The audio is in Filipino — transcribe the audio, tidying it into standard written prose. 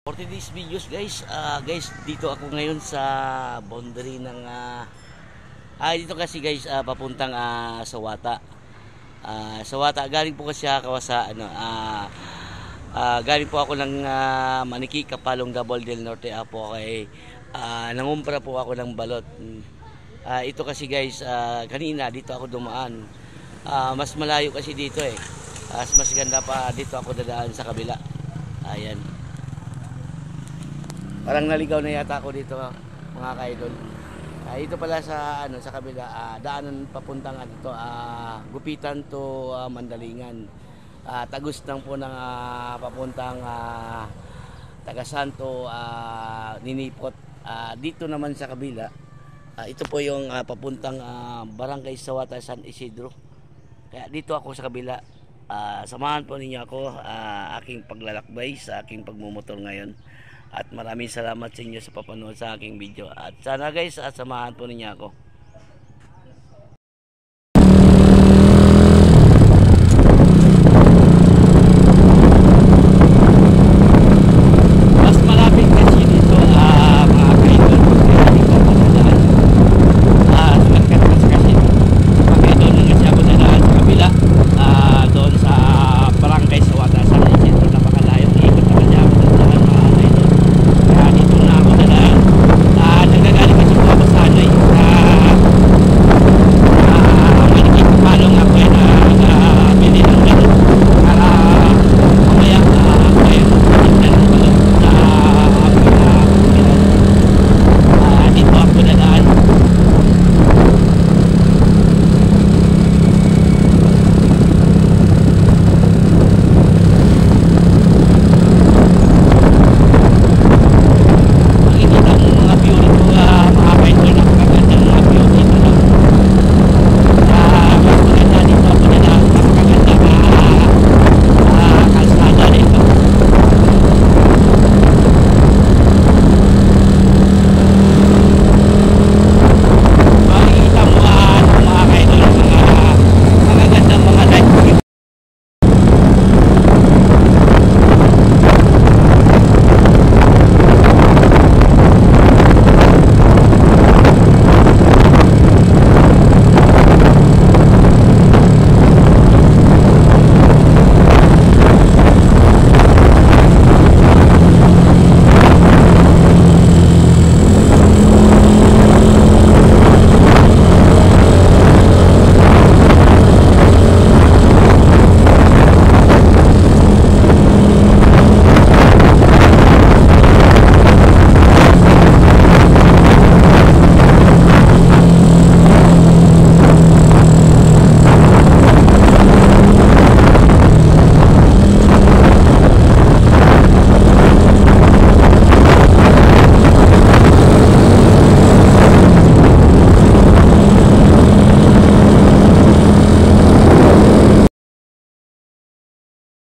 For today's videos guys, dito ako ngayon sa boundary ng dito kasi guys, papuntang Sawata. Sawata, galing po kasi ako sa galing po ako ng Maniki, Kapalong, Davao del Norte. Po kay nangumpra po ako ng balot. Ito kasi guys, kanina dito ako dumaan. Mas malayo kasi dito mas ganda pa dito ako dadaan sa kabila. Ayan. Parang naligaw na yata ako dito, mga kaidol. Ito pala sa sa kabila, daanan papuntang Gupitan to Mandalingan. Tagus lang po ng papuntang Tagasanto, Ninipot. Dito naman sa kabila, ito po yung papuntang Barangay Sawata, San Isidro. Kaya dito ako sa kabila. Samahan po ninyo ako aking paglalakbay sa aking pagmumotor ngayon. At maraming salamat sa inyo sa papanood sa aking video. At sana guys, samahan po ninyo ako.